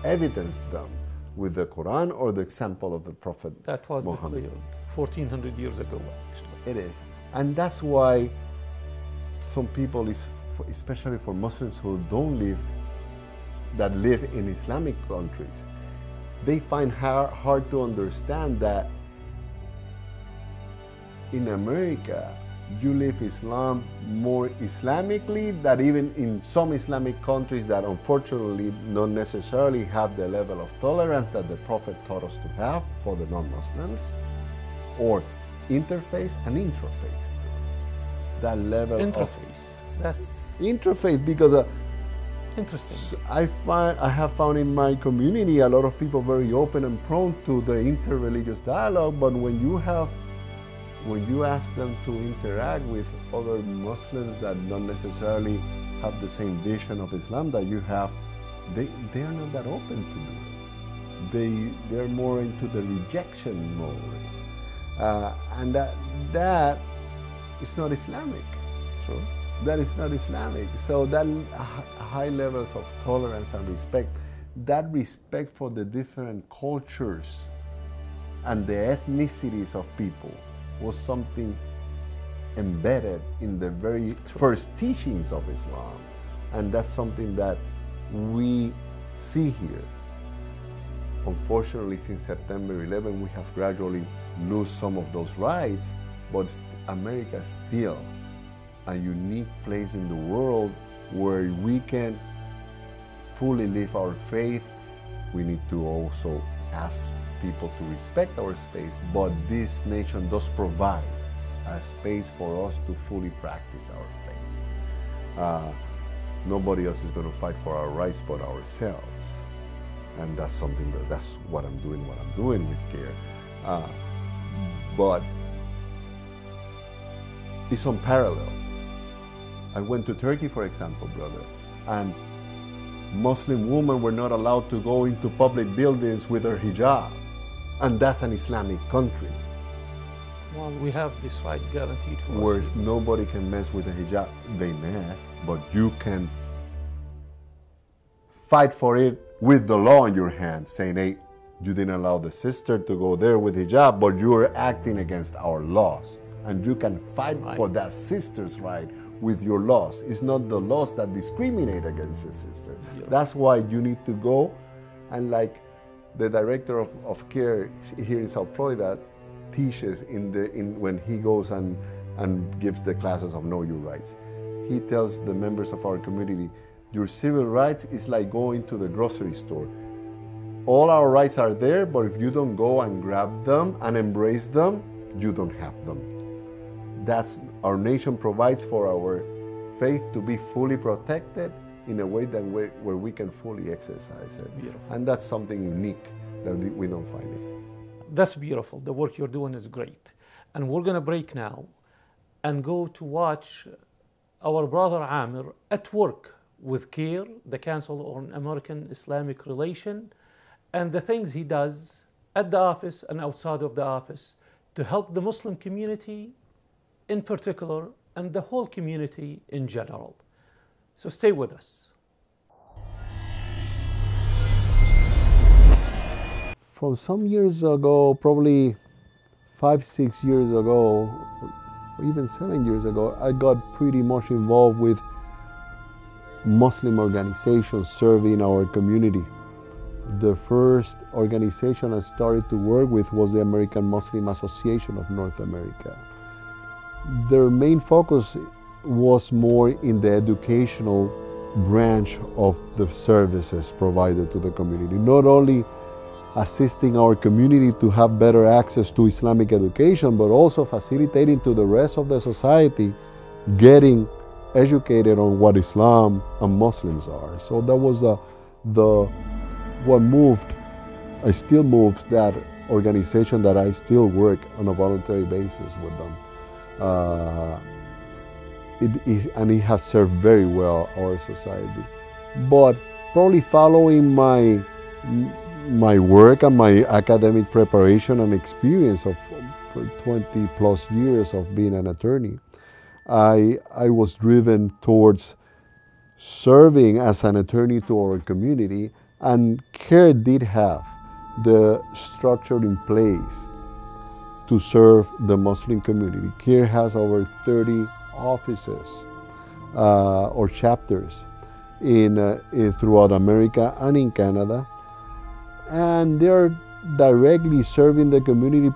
evidence them with the Quran or the example of the Prophet that was Muhammad. declared 1400 years ago, actually. It is. And that's why some people, especially for Muslims who that live in Islamic countries, they find hard to understand that in America, you live Islam more Islamically than even in some Islamic countries that unfortunately don't necessarily have the level of tolerance that the Prophet taught us to have for the non-Muslims, or interfaith and intrafaith. That level Interface. That's interfaith, because interesting. I have found in my community a lot of people very open and prone to the interreligious dialogue, but when you ask them to interact with other Muslims that don't necessarily have the same vision of Islam that you have, they are not that open to do it. They're more into the rejection mode, and that is not Islamic. True. That is not Islamic. So that high levels of tolerance and respect, that respect for the different cultures and the ethnicities of people, was something embedded in the very first teachings of Islam. And that's something that we see here. Unfortunately, since September 11, we have gradually lost some of those rights, but America is still a unique place in the world where we can fully live our faith. We need to also ask people to respect our space, but this nation does provide a space for us to fully practice our faith. Nobody else is going to fight for our rights but ourselves, and that's something that's what I'm doing with CARE. But it's unparalleled. I went to Turkey, for example, brother, and Muslim women were not allowed to go into public buildings with their hijab, and that's an Islamic country. Well, we have this right guaranteed for where us. Nobody can mess with the hijab. They mess, but you can fight for it with the law in your hand, saying, hey, you didn't allow the sister to go there with hijab, but you are acting against our laws. And you can fight for that sister's right with your laws. It's not the laws that discriminate against the sister. Yeah. That's why you need to go, and like the director of CARE here in South Florida teaches when he goes and gives the classes of Know Your Rights. He tells the members of our community, your civil rights is like going to the grocery store. All our rights are there, but if you don't go and grab them and embrace them, you don't have them. That's our nation provides for our faith to be fully protected in a way that where we can fully exercise it. Beautiful. And that's something unique that we don't find it. That's beautiful. The work you're doing is great. And we're going to break now and go to watch our brother Amr at work with CARE, the Council on American Islamic Relations, and the things he does at the office and outside of the office to help the Muslim community in particular and the whole community in general. So stay with us. From some years ago, probably 5-6 years ago, or even 7 years ago, I got pretty much involved with Muslim organizations serving our community. The first organization I started to work with was the American Muslim Association of North America. Their main focus was more in the educational branch of the services provided to the community. Not only assisting our community to have better access to Islamic education, but also facilitating to the rest of the society getting educated on what Islam and Muslims are. So that was what moved, I still moves that organization that I still work on a voluntary basis with them. And it has served very well our society. But probably following my work and my academic preparation and experience of 20 plus years of being an attorney, I was driven towards serving as an attorney to our community, and CARE did have the structure in place to serve the Muslim community. CARE has over 30 offices or chapters throughout America and in Canada, and they're directly serving the community,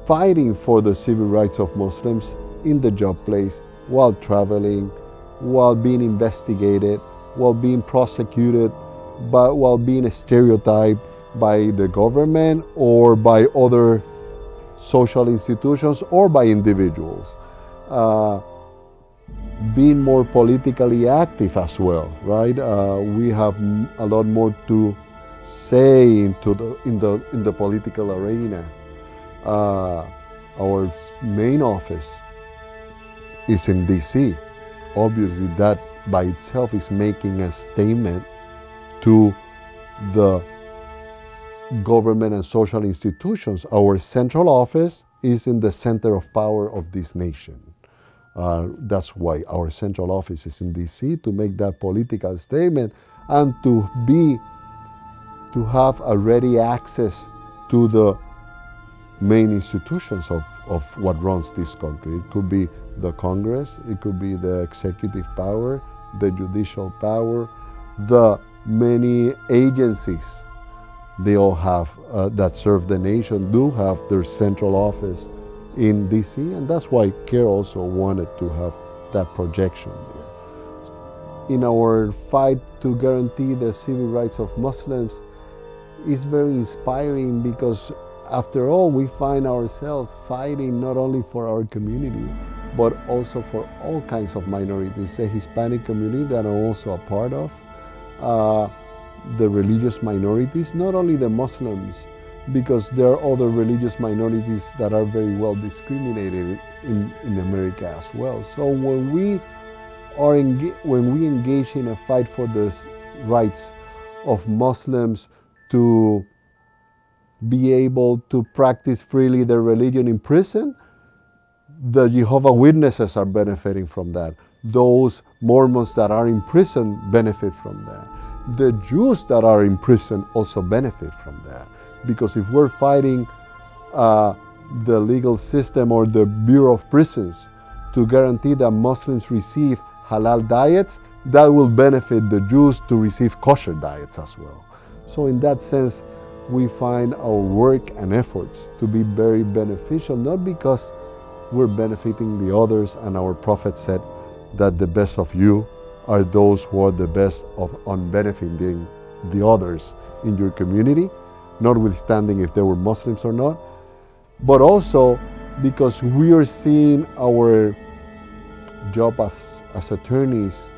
fighting for the civil rights of Muslims in the job place, while traveling, while being investigated, while being prosecuted, but while being stereotyped by the government or by other social institutions or by individuals. Being more politically active as well, right? We have a lot more to say in the political arena. Our main office is in DC. Obviously, that by itself is making a statement to the government and social institutions. Our central office is in the center of power of this nation. That's why our central office is in DC, to make that political statement and to have a ready access to the main institutions of what runs this country. It could be the Congress, it could be the executive power, the judicial power, the many agencies they all have that serve the nation do have their central office in DC, and that's why CARE also wanted to have that projection there. In our fight to guarantee the civil rights of Muslims, it's very inspiring because after all, we find ourselves fighting not only for our community, but also for all kinds of minorities. The Hispanic community that I'm also a part of, the religious minorities, not only the Muslims, because there are other religious minorities that are very well discriminated in America as well. So when we engage in a fight for the rights of Muslims to be able to practice freely their religion in prison, the Jehovah's Witnesses are benefiting from that. Those Mormons that are in prison benefit from that. The Jews that are in prison also benefit from that. Because if we're fighting the legal system or the Bureau of Prisons to guarantee that Muslims receive halal diets, that will benefit the Jews to receive kosher diets as well. So in that sense, we find our work and efforts to be very beneficial, not because we're benefiting the others, and our Prophet said that the best of you are those who are the best on benefiting the others in your community, notwithstanding if they were Muslims or not, but also because we are seeing our job as attorneys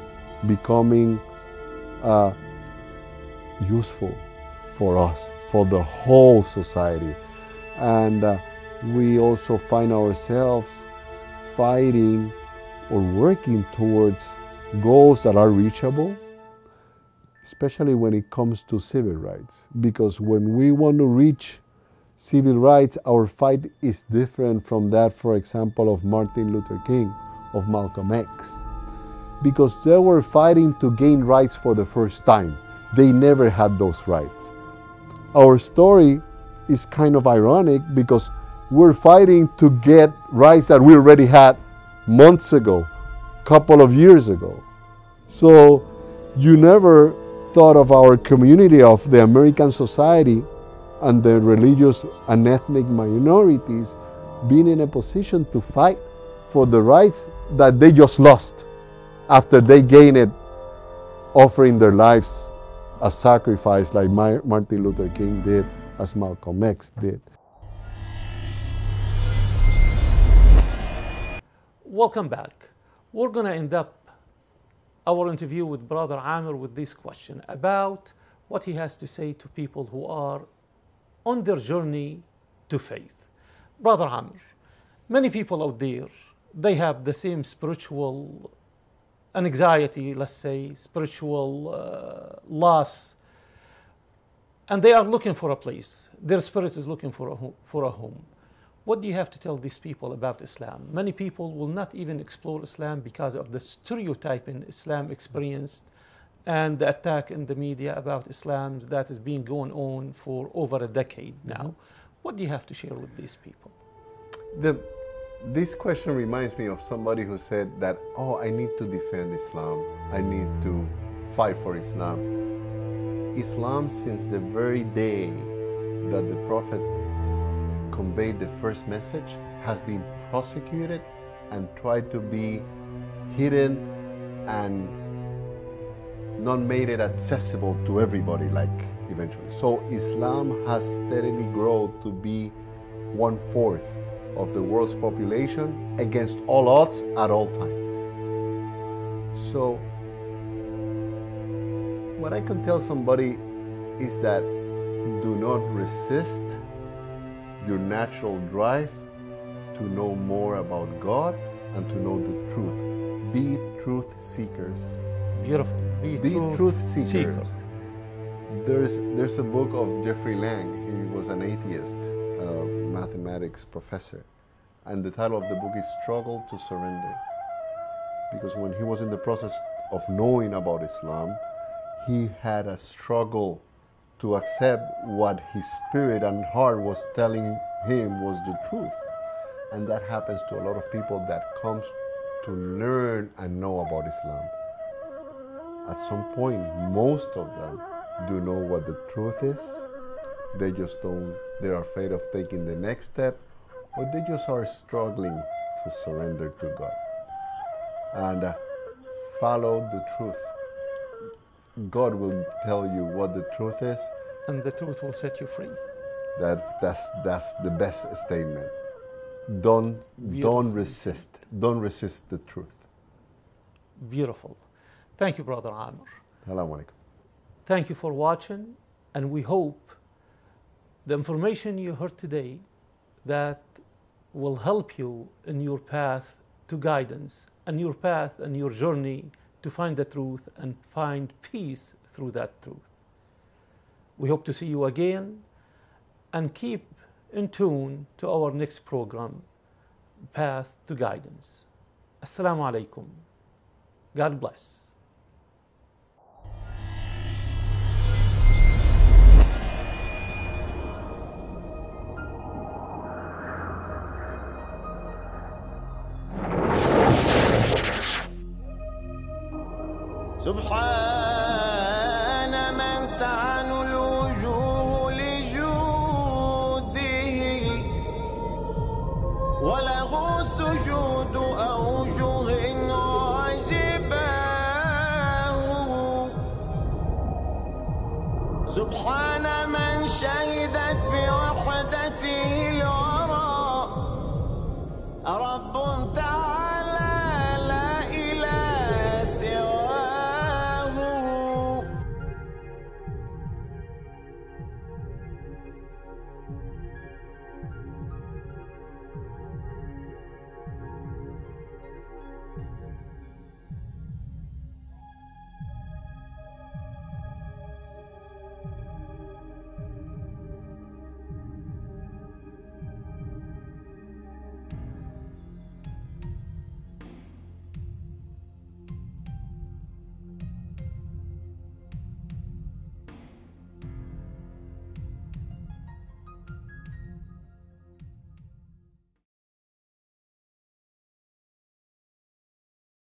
becoming useful for us, for the whole society. And we also find ourselves fighting or working towards goals that are reachable, especially when it comes to civil rights. Because when we want to reach civil rights, our fight is different from that, for example, of Martin Luther King, of Malcolm X. Because they were fighting to gain rights for the first time. They never had those rights. Our story is kind of ironic because we're fighting to get rights that we already had months ago, couple of years ago. So you never thought of our community, of the American society and the religious and ethnic minorities being in a position to fight for the rights that they just lost after they gained it, offering their lives as sacrifice like Martin Luther King did, as Malcolm X did. Welcome back. We're going to end up our interview with Brother Amr with this question about what he has to say to people who are on their journey to faith. Brother Amr, many people out there, they have the same spiritual anxiety, let's say, spiritual loss, and they are looking for a place. Their spirit is looking for a home. What do you have to tell these people about Islam? Many people will not even explore Islam because of the stereotyping Islam experienced and the attack in the media about Islam that is being going on for over a decade now. What do you have to share with these people? This question reminds me of somebody who said that, oh, I need to defend Islam. I need to fight for Islam. Islam, since the very day that the Prophet conveyed the first message, has been prosecuted and tried to be hidden and not made it accessible to everybody, like eventually. So Islam has steadily grown to be 1/4 of the world's population against all odds at all times. So what I can tell somebody is that do not resist your natural drive to know more about God and to know the truth. Be truth seekers. Beautiful. Be truth seekers. seekers. There's a book of Jeffrey Lang. He was an atheist, mathematics professor, and the title of the book is Struggle to Surrender. Because when he was in the process of knowing about Islam, he had a struggle to accept what his spirit and heart was telling him was the truth. And that happens to a lot of people that comes to learn and know about Islam. At some point, most of them do know what the truth is. They just don't, they're afraid of taking the next step, or they just are struggling to surrender to God. And follow the truth. God will tell you what the truth is. And the truth will set you free. That's the best statement. Don't resist. Don't resist the truth. Beautiful. Thank you, Brother Amr. Assalamu alaikum. Thank you for watching, and we hope the information you heard today that will help you in your path to guidance and your path and your journey to find the truth and find peace through that truth. We hope to see you again, and keep in tune to our next program, Path to Guidance. Assalamu alaikum. God bless. سبحان